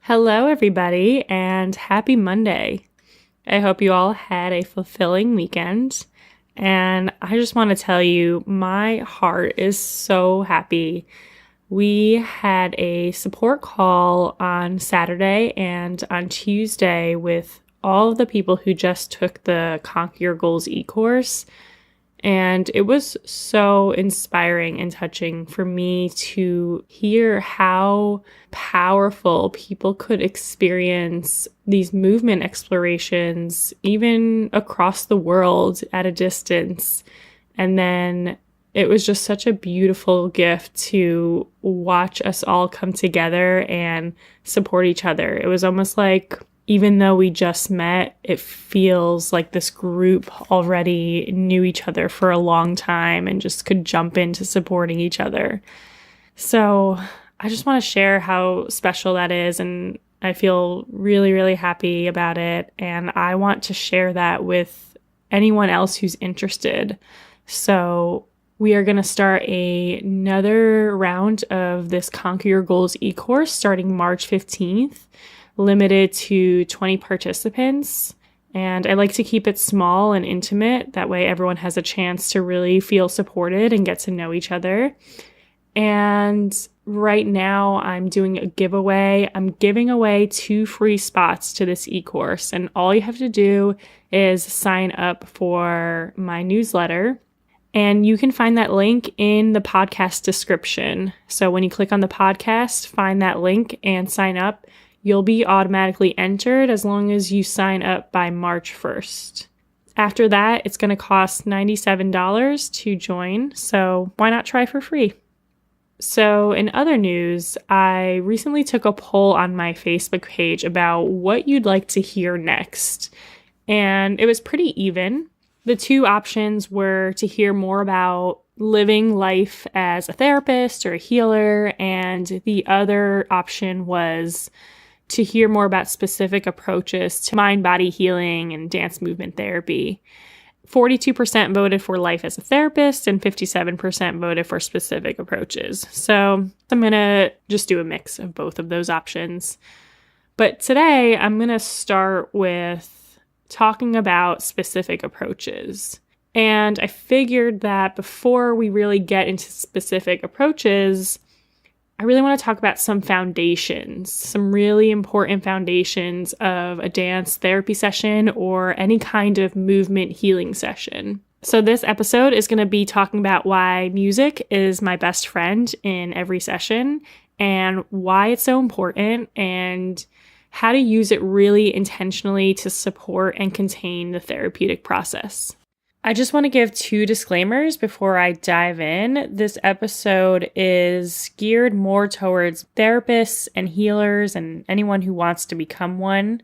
Hello, everybody, and happy Monday. I hope you all had a fulfilling weekend. And I just want to tell you, my heart is so happy. We had a support call on Saturday and on Tuesday with all of the people who just took the Conquer Your Goals e-course. And it was so inspiring and touching for me to hear how powerful people could experience these movement explorations, even across the world at a distance. And then it was just such a beautiful gift to watch us all come together and support each other. It was almost like, even though we just met, it feels like this group already knew each other for a long time and just could jump into supporting each other. So I just want to share how special that is, and I feel really, really happy about it. And I want to share that with anyone else who's interested. So we are going to start another round of this Conquer Your Goals e-course starting March 15th. Limited to 20 participants. And I like to keep it small and intimate. That way everyone has a chance to really feel supported and get to know each other. And right now I'm doing a giveaway. I'm giving away 2 free spots to this e-course. And all you have to do is sign up for my newsletter. And you can find that link in the podcast description. So when you click on the podcast, find that link and sign up. You'll be automatically entered as long as you sign up by March 1st. After that, it's going to cost $97 to join, so why not try for free? So in other news, I recently took a poll on my Facebook page about what you'd like to hear next, and it was pretty even. The 2 options were to hear more about living life as a therapist or a healer, and the other option was to hear more about specific approaches to mind-body healing and dance movement therapy. 42% voted for life as a therapist and 57% voted for specific approaches. So I'm going to just do a mix of both of those options. But today I'm going to start with talking about specific approaches. And I figured that before we really get into specific approaches, I really want to talk about some foundations, some really important foundations of a dance therapy session or any kind of movement healing session. So this episode is going to be talking about why music is my best friend in every session and why it's so important and how to use it really intentionally to support and contain the therapeutic process. I just want to give 2 disclaimers before I dive in. This episode is geared more towards therapists and healers and anyone who wants to become one.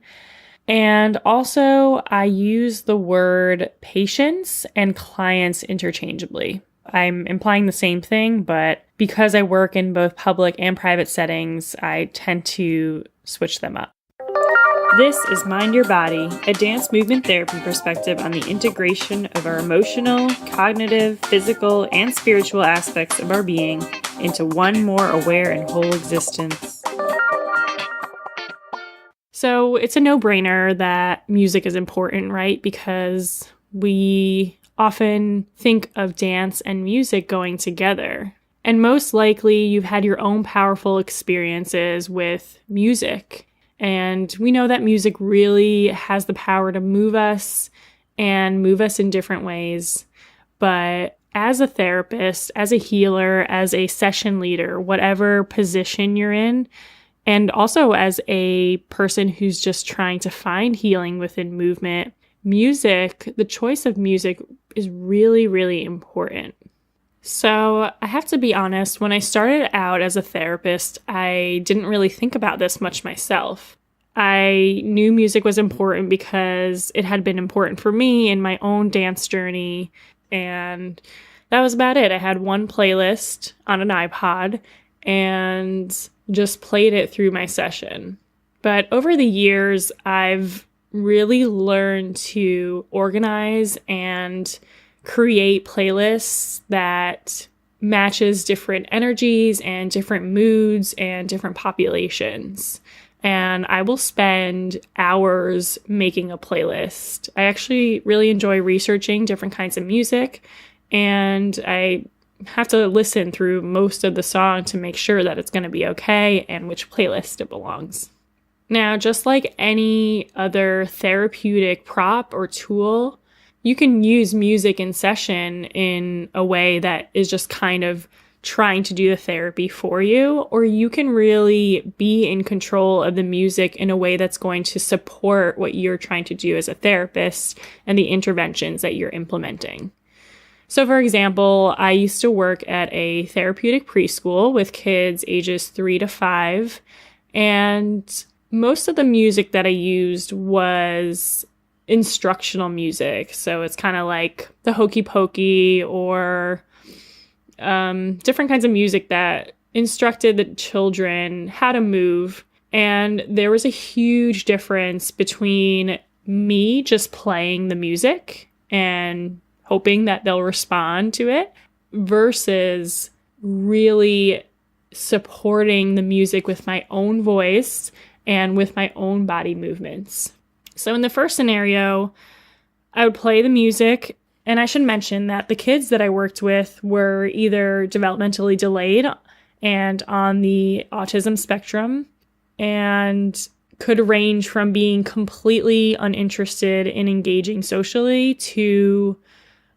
And also, I use the word patients and clients interchangeably. I'm implying the same thing, but because I work in both public and private settings, I tend to switch them up. This is Mind Your Body, a dance movement therapy perspective on the integration of our emotional, cognitive, physical, and spiritual aspects of our being into one more aware and whole existence. So it's a no-brainer that music is important, right? Because we often think of dance and music going together. And most likely you've had your own powerful experiences with music. And we know that music really has the power to move us and move us in different ways. But as a therapist, as a healer, as a session leader, whatever position you're in, and also as a person who's just trying to find healing within movement, music, the choice of music is really, really important. So I have to be honest, when I started out as a therapist, I didn't really think about this much myself. I knew music was important because it had been important for me in my own dance journey, and that was about it. I had one playlist on an iPod and just played it through my session. But over the years, I've really learned to organize and create playlists that matches different energies and different moods and different populations. and I will spend hours making a playlist. I actually really enjoy researching different kinds of music, and I have to listen through most of the song to make sure that it's going to be okay and which playlist it belongs. Now, just like any other therapeutic prop or tool, you can use music in session in a way that is just kind of trying to do the therapy for you, or you can really be in control of the music in a way that's going to support what you're trying to do as a therapist and the interventions that you're implementing. So, for example, I used to work at a therapeutic preschool with kids ages 3 to 5, and most of the music that I used was instructional music. So it's kind of like the Hokey Pokey or different kinds of music that instructed the children how to move. And there was a huge difference between me just playing the music and hoping that they'll respond to it versus really supporting the music with my own voice and with my own body movements. So in the first scenario, I would play the music, and I should mention that the kids that I worked with were either developmentally delayed and on the autism spectrum, and could range from being completely uninterested in engaging socially to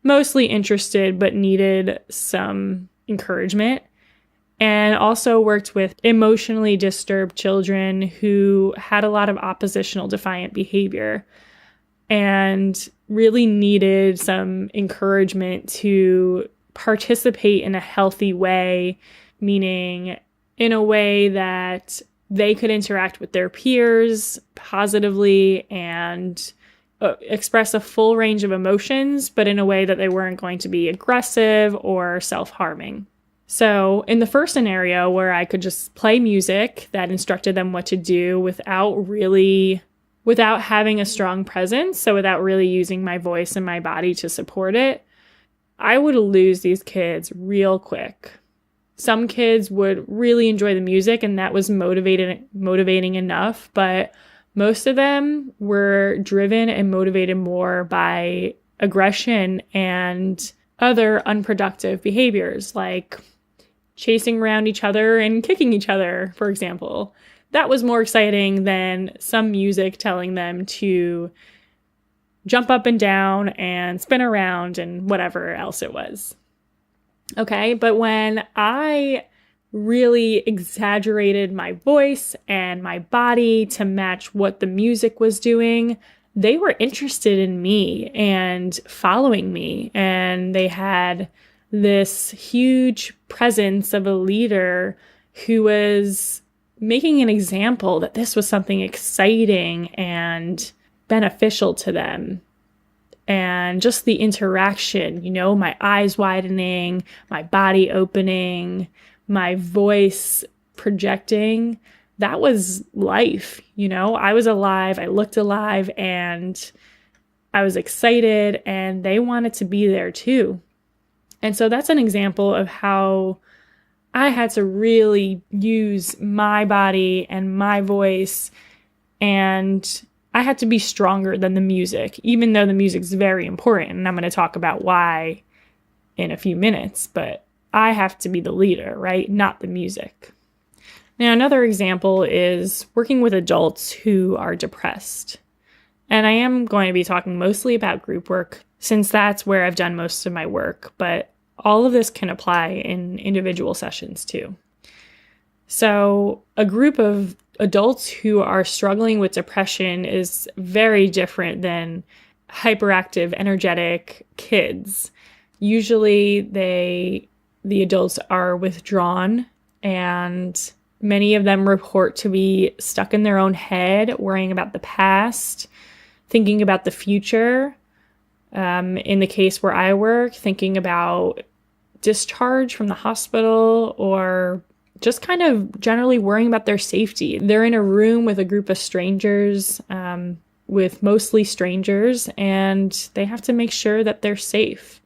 mostly interested but needed some encouragement. And also worked with emotionally disturbed children who had a lot of oppositional defiant behavior and really needed some encouragement to participate in a healthy way, meaning in a way that they could interact with their peers positively and express a full range of emotions, but in a way that they weren't going to be aggressive or self-harming. So in the first scenario where I could just play music that instructed them what to do without having a strong presence, so without really using my voice and my body to support it, I would lose these kids real quick. Some kids would really enjoy the music and that was motivating enough, but most of them were driven and motivated more by aggression and other unproductive behaviors like chasing around each other and kicking each other, for example. That was more exciting than some music telling them to jump up and down and spin around and whatever else it was. Okay, but when I really exaggerated my voice and my body to match what the music was doing, they were interested in me and following me. And they had this huge presence of a leader who was making an example that this was something exciting and beneficial to them. And just the interaction, my eyes widening, my body opening, my voice projecting, that was life. I was alive, I looked alive, and I was excited, and they wanted to be there too. And so that's an example of how I had to really use my body and my voice, and I had to be stronger than the music, even though the music's very important. And I'm going to talk about why in a few minutes, but I have to be the leader, right? Not the music. Now, another example is working with adults who are depressed. And I am going to be talking mostly about group work since that's where I've done most of my work, but all of this can apply in individual sessions too. So a group of adults who are struggling with depression is very different than hyperactive, energetic kids. Usually the adults are withdrawn, and many of them report to be stuck in their own head, worrying about the past, thinking about the future. In the case where I work, thinking about discharge from the hospital or just kind of generally worrying about their safety. They're in a room with a group of strangers, with mostly strangers, and they have to make sure that they're safe.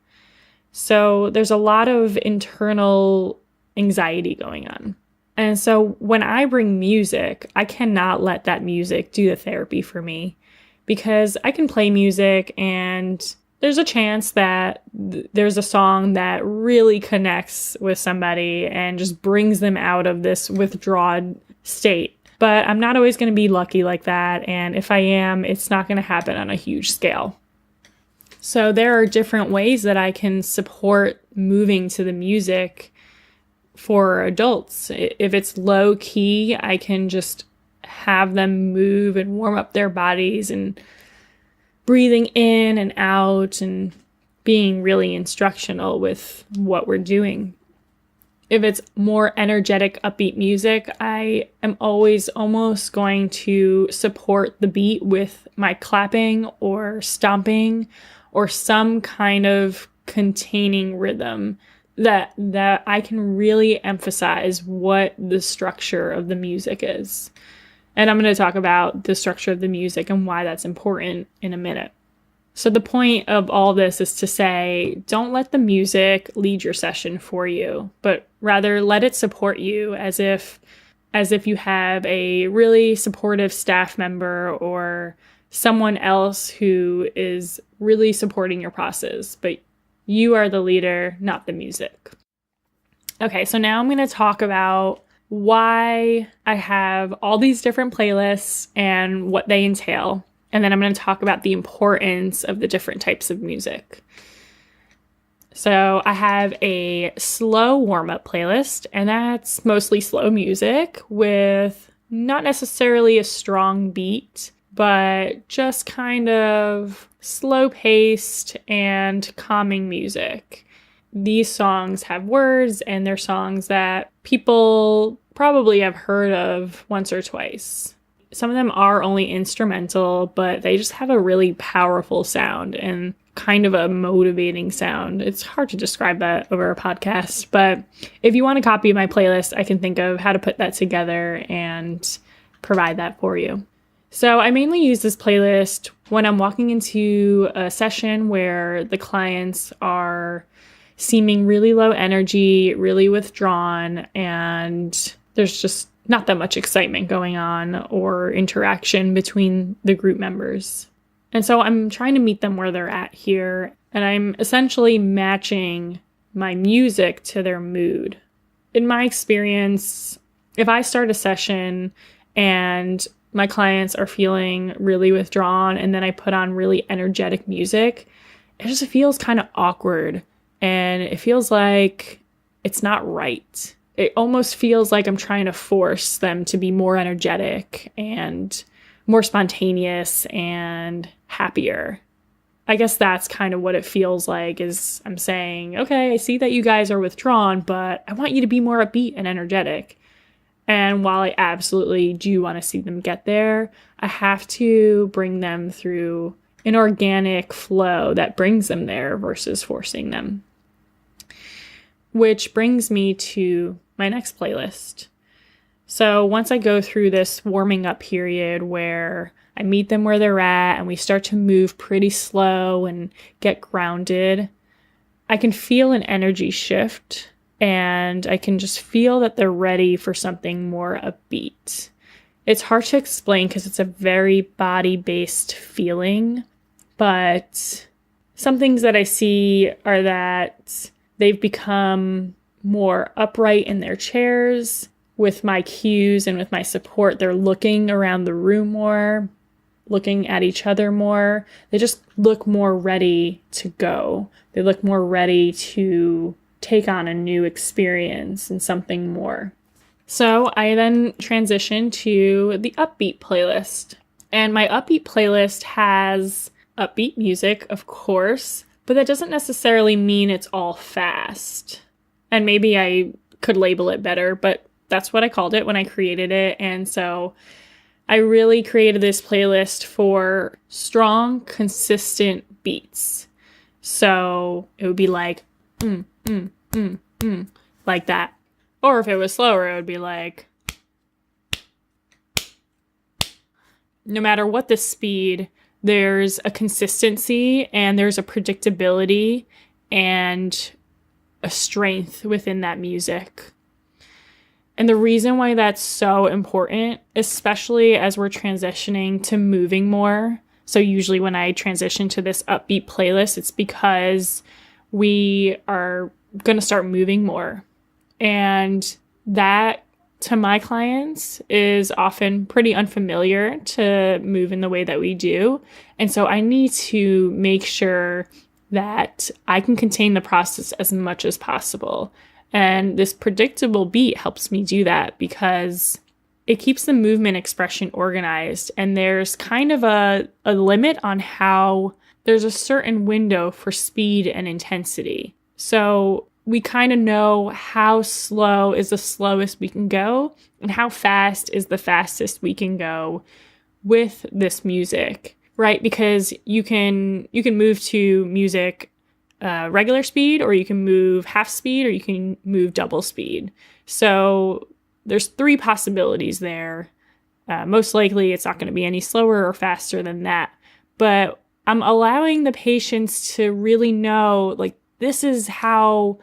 So there's a lot of internal anxiety going on. And so when I bring music, I cannot let that music do the therapy for me, because I can play music and there's a chance that there's a song that really connects with somebody and just brings them out of this withdrawn state. But I'm not always going to be lucky like that. And if I am, it's not going to happen on a huge scale. So there are different ways that I can support moving to the music for adults. If it's low key, I can just have them move and warm up their bodies and breathing in and out and being really instructional with what we're doing. If it's more energetic, upbeat music, I am always almost going to support the beat with my clapping or stomping or some kind of containing rhythm that I can really emphasize what the structure of the music is. And I'm going to talk about the structure of the music and why that's important in a minute. So the point of all this is to say, don't let the music lead your session for you, but rather let it support you as if you have a really supportive staff member or someone else who is really supporting your process, but you are the leader, not the music. Okay, so now I'm going to talk about why I have all these different playlists and what they entail. And then I'm going to talk about the importance of the different types of music. So I have a slow warm-up playlist, and that's mostly slow music with not necessarily a strong beat, but just kind of slow-paced and calming music. These songs have words, and they're songs that people probably have heard of once or twice. Some of them are only instrumental, but they just have a really powerful sound and kind of a motivating sound. It's hard to describe that over a podcast, but if you want a copy of my playlist, I can think of how to put that together and provide that for you. So I mainly use this playlist when I'm walking into a session where the clients are seeming really low energy, really withdrawn, and there's just not that much excitement going on or interaction between the group members. And so I'm trying to meet them where they're at here, and I'm essentially matching my music to their mood. In my experience, if I start a session and my clients are feeling really withdrawn and then I put on really energetic music, it just feels kind of awkward and it feels like it's not right. It almost feels like I'm trying to force them to be more energetic and more spontaneous and happier. I guess that's kind of what it feels like, is I'm saying, okay, I see that you guys are withdrawn, but I want you to be more upbeat and energetic. And while I absolutely do want to see them get there, I have to bring them through an organic flow that brings them there versus forcing them. Which brings me to my next playlist. So once I go through this warming up period where I meet them where they're at and we start to move pretty slow and get grounded, I can feel an energy shift and I can just feel that they're ready for something more upbeat. It's hard to explain because it's a very body-based feeling, but some things that I see are that they've become more upright in their chairs. With my cues and with my support, they're looking around the room more, looking at each other more. They just look more ready to go. They look more ready to take on a new experience and something more. So I then transition to the upbeat playlist. And my upbeat playlist has upbeat music, of course, but that doesn't necessarily mean it's all fast. And maybe I could label it better, but that's what I called it when I created it. And so I really created this playlist for strong, consistent beats. So it would be like, like that. Or if it was slower, it would be like, no matter what the speed, there's a consistency and there's a predictability and a strength within that music. And the reason why that's so important, especially as we're transitioning to moving more, so usually when I transition to this upbeat playlist, it's because we are going to start moving more. And that, to my clients, is often pretty unfamiliar to move in the way that we do. And so I need to make sure that I can contain the process as much as possible. And this predictable beat helps me do that because it keeps the movement expression organized. And there's kind of a limit on how there's a certain window for speed and intensity. So we kind of know how slow is the slowest we can go and how fast is the fastest we can go with this music, right? Because you can move to music regular speed, or you can move half speed, or you can move double speed. So there's 3 possibilities there. Most likely it's not going to be any slower or faster than that. But I'm allowing the patients to really know, like, this is the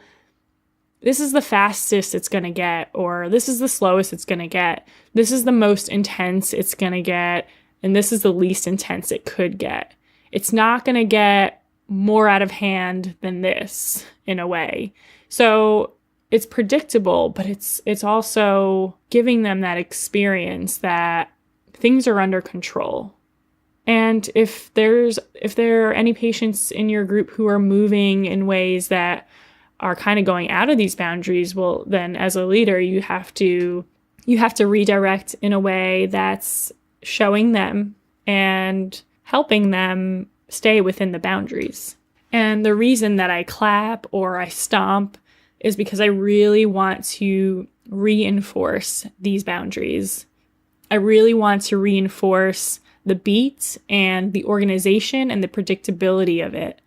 fastest it's going to get, or this is the slowest it's going to get. This is the most intense it's going to get, and this is the least intense it could get. It's not going to get more out of hand than this, in a way. So it's predictable, but it's also giving them that experience that things are under control. And if there are any patients in your group who are moving in ways that are kind of going out of these boundaries, well, then as a leader, you have to redirect in a way that's showing them and helping them stay within the boundaries. And the reason that I clap or I stomp is because I really want to reinforce these boundaries. I really want to reinforce the beat and the organization and the predictability of it.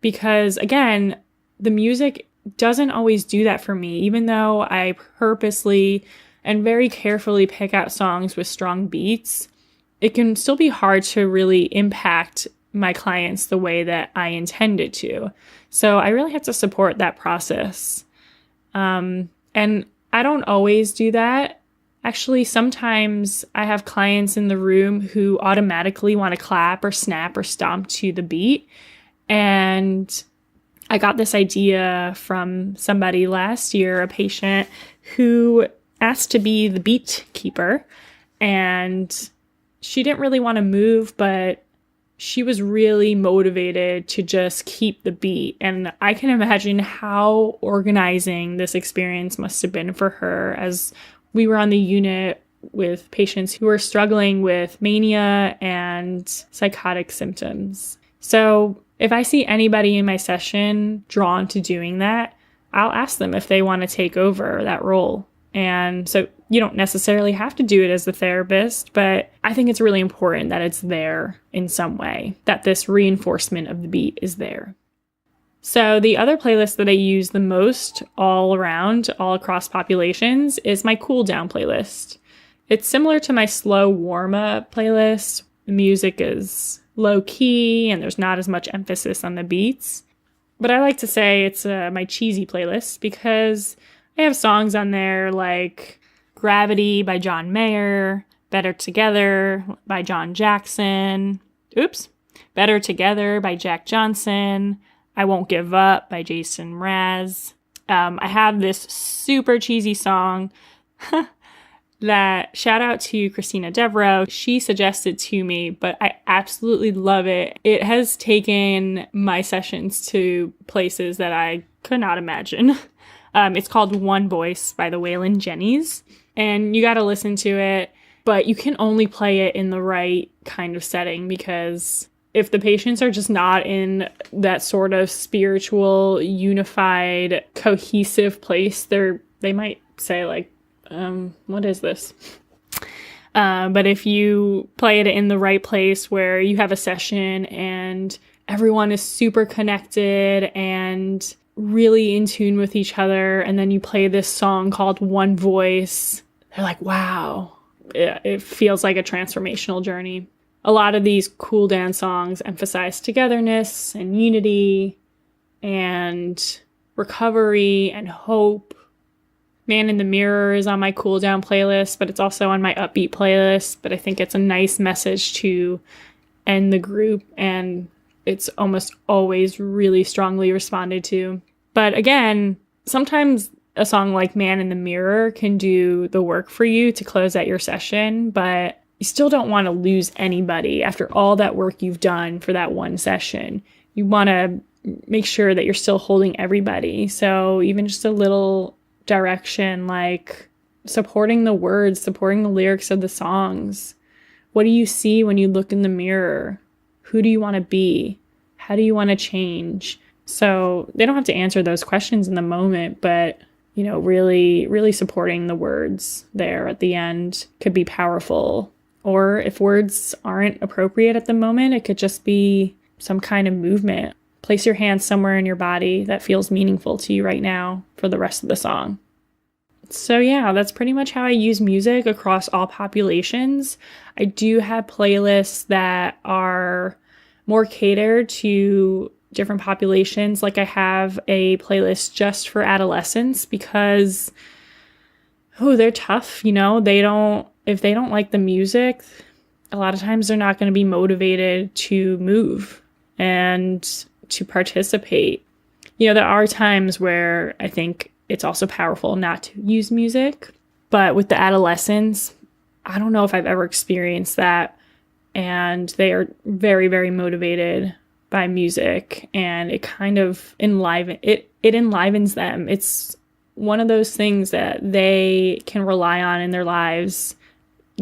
Because again, the music doesn't always do that for me, even though I purposely and very carefully pick out songs with strong beats. It can still be hard to really impact my clients the way that I intended to. So I really have to support that process. And I don't always do that. Actually, sometimes I have clients in the room who automatically want to clap or snap or stomp to the beat. And I got this idea from somebody last year, a patient who asked to be the beat keeper. And she didn't really want to move, but she was really motivated to just keep the beat. And I can imagine how organizing this experience must have been for her, as we were on the unit with patients who were struggling with mania and psychotic symptoms. So if I see anybody in my session drawn to doing that, I'll ask them if they want to take over that role. And so you don't necessarily have to do it as the therapist, but I think it's really important that it's there in some way, that this reinforcement of the beat is there. So the other playlist that I use the most all around, all across populations, is my cool down playlist. It's similar to my slow warm-up playlist. The music is low key and there's not as much emphasis on the beats. But I like to say it's my cheesy playlist because I have songs on there like Gravity by John Mayer, Better Together by John Jackson, Better Together by Jack Johnson, I Won't Give Up by Jason Mraz. I have this super cheesy song that, shout out to Christina Devereaux, she suggested to me, but I absolutely love it. It has taken my sessions to places that I could not imagine. It's called One Voice by the Waylon Jennings, and you got to listen to it, but you can only play it in the right kind of setting, because if the patients are just not in that sort of spiritual, unified, cohesive place, they might say like, what is this? But if you play it in the right place where you have a session and everyone is super connected and really in tune with each other, and then you play this song called One Voice, they're like, wow, it feels like a transformational journey. A lot of these cool dance songs emphasize togetherness and unity and recovery and hope. Man in the Mirror is on my cool down playlist, but it's also on my upbeat playlist. But I think it's a nice message to end the group, and it's almost always really strongly responded to. But again, sometimes a song like Man in the Mirror can do the work for you to close out your session, but you still don't want to lose anybody after all that work you've done for that one session. You want to make sure that you're still holding everybody. So even just a little direction, like supporting the words, supporting the lyrics of the songs. What do you see when you look in the mirror? Who do you want to be? How do you want to change? So they don't have to answer those questions in the moment, but really, really supporting the words there at the end could be powerful. Or if words aren't appropriate at the moment, it could just be some kind of movement. Place your hands somewhere in your body that feels meaningful to you right now for the rest of the song. So yeah, that's pretty much how I use music across all populations. I do have playlists that are more catered to different populations. Like I have a playlist just for adolescents because, they're tough, if they don't like the music, a lot of times they're not going to be motivated to move and to participate. There are times where I think it's also powerful not to use music, but with the adolescents, I don't know if I've ever experienced that. And they are very, very motivated by music, and it kind of enlivens them. It's one of those things that they can rely on in their lives,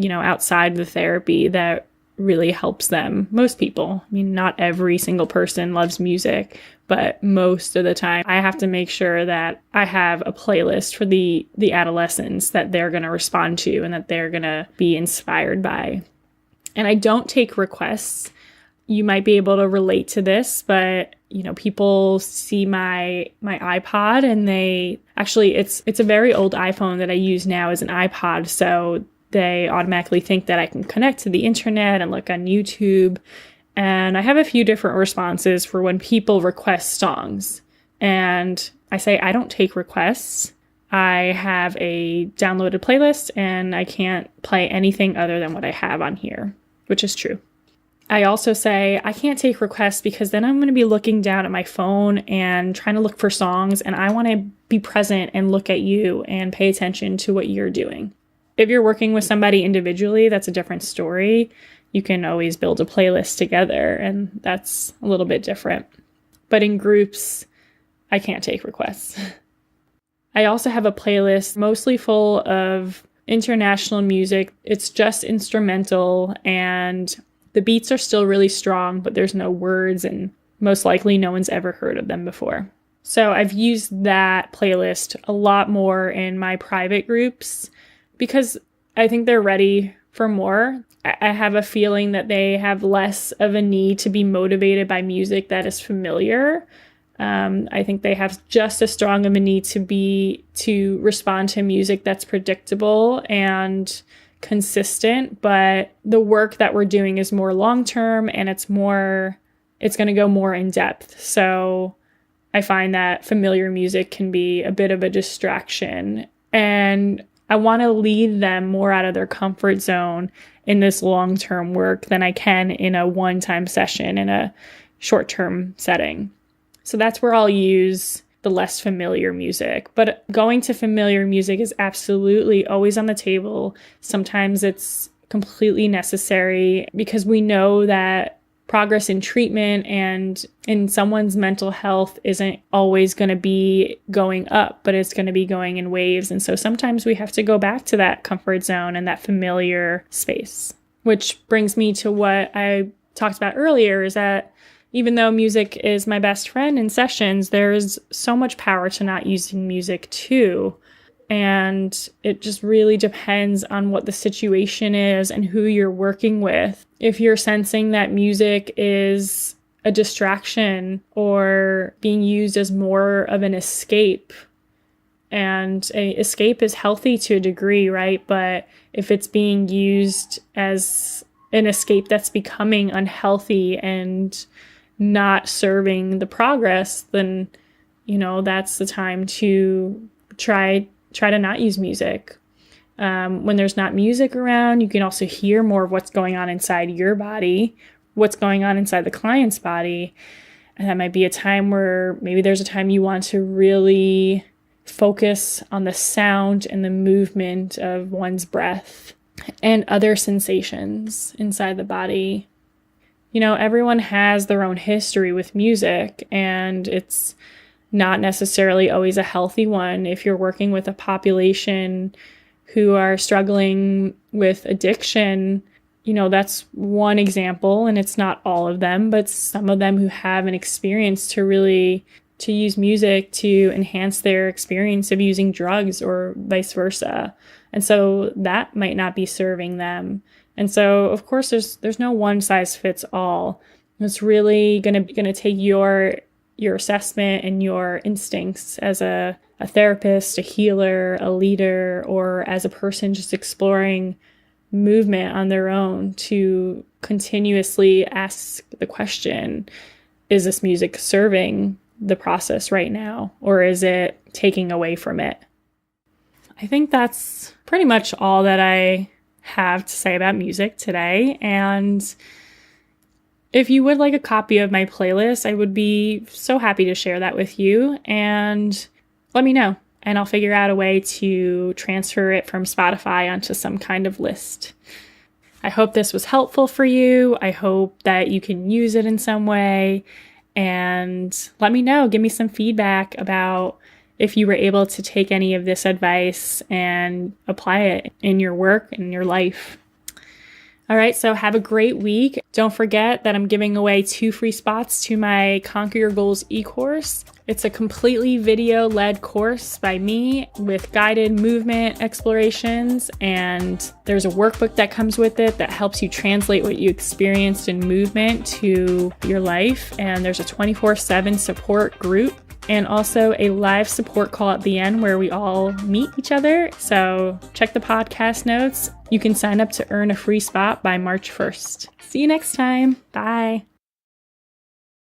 outside the therapy, that really helps them. Most people, not every single person loves music, but most of the time I have to make sure that I have a playlist for the adolescents that they're going to respond to and that they're going to be inspired by. And I don't take requests. You might be able to relate to this, but people see my iPod and it's a very old iPhone that I use now as an iPod. So they automatically think that I can connect to the internet and look on YouTube. And I have a few different responses for when people request songs. And I say, I don't take requests. I have a downloaded playlist and I can't play anything other than what I have on here, which is true. I also say I can't take requests because then I'm going to be looking down at my phone and trying to look for songs, and I want to be present and look at you and pay attention to what you're doing. If you're working with somebody individually, that's a different story. You can always build a playlist together, and that's a little bit different. But in groups, I can't take requests. I also have a playlist mostly full of international music. It's just instrumental, and the beats are still really strong, but there's no words, and most likely no one's ever heard of them before. So I've used that playlist a lot more in my private groups because I think they're ready for more. I have a feeling that they have less of a need to be motivated by music that is familiar. I think they have just as strong of a need to respond to music that's predictable and consistent, but the work that we're doing is more long-term and it's going to go more in depth. So I find that familiar music can be a bit of a distraction, and I want to lead them more out of their comfort zone in this long-term work than I can in a one-time session in a short-term setting. So that's where I'll use the less familiar music. But going to familiar music is absolutely always on the table. Sometimes it's completely necessary because we know that progress in treatment and in someone's mental health isn't always going to be going up, but it's going to be going in waves. And so sometimes we have to go back to that comfort zone and that familiar space, which brings me to what I talked about earlier, is that even though music is my best friend in sessions, there's so much power to not using music too. And it just really depends on what the situation is and who you're working with. If you're sensing that music is a distraction or being used as more of an escape, and escape is healthy to a degree, right? But if it's being used as an escape that's becoming unhealthy and not serving the progress, then, that's the time to try try to not use music. When there's not music around, you can also hear more of what's going on inside your body, what's going on inside the client's body. And that might be a time where maybe there's a time you want to really focus on the sound and the movement of one's breath and other sensations inside the body. You know, everyone has their own history with music, and it's not necessarily always a healthy one. If you're working with a population who are struggling with addiction, you know, that's one example, and it's not all of them, but some of them who have an experience to use music to enhance their experience of using drugs or vice versa. And so that might not be serving them. And so, of course, there's no one size fits all. It's really gonna take your assessment and your instincts as a therapist, a healer, a leader, or as a person just exploring movement on their own to continuously ask the question, is this music serving the process right now, or is it taking away from it? I think that's pretty much all that I have to say about music today. And if you would like a copy of my playlist, I would be so happy to share that with you, and let me know, and I'll figure out a way to transfer it from Spotify onto some kind of list. I hope this was helpful for you. I hope that you can use it in some way, and let me know. Give me some feedback about if you were able to take any of this advice and apply it in your work and your life. All right, so have a great week. Don't forget that I'm giving away 2 free spots to my Conquer Your Goals e-course. It's a completely video-led course by me with guided movement explorations, and there's a workbook that comes with it that helps you translate what you experienced in movement to your life, and there's a 24/7 support group, and also a live support call at the end where we all meet each other. So check the podcast notes. You can sign up to earn a free spot by March 1st. See you next time. Bye.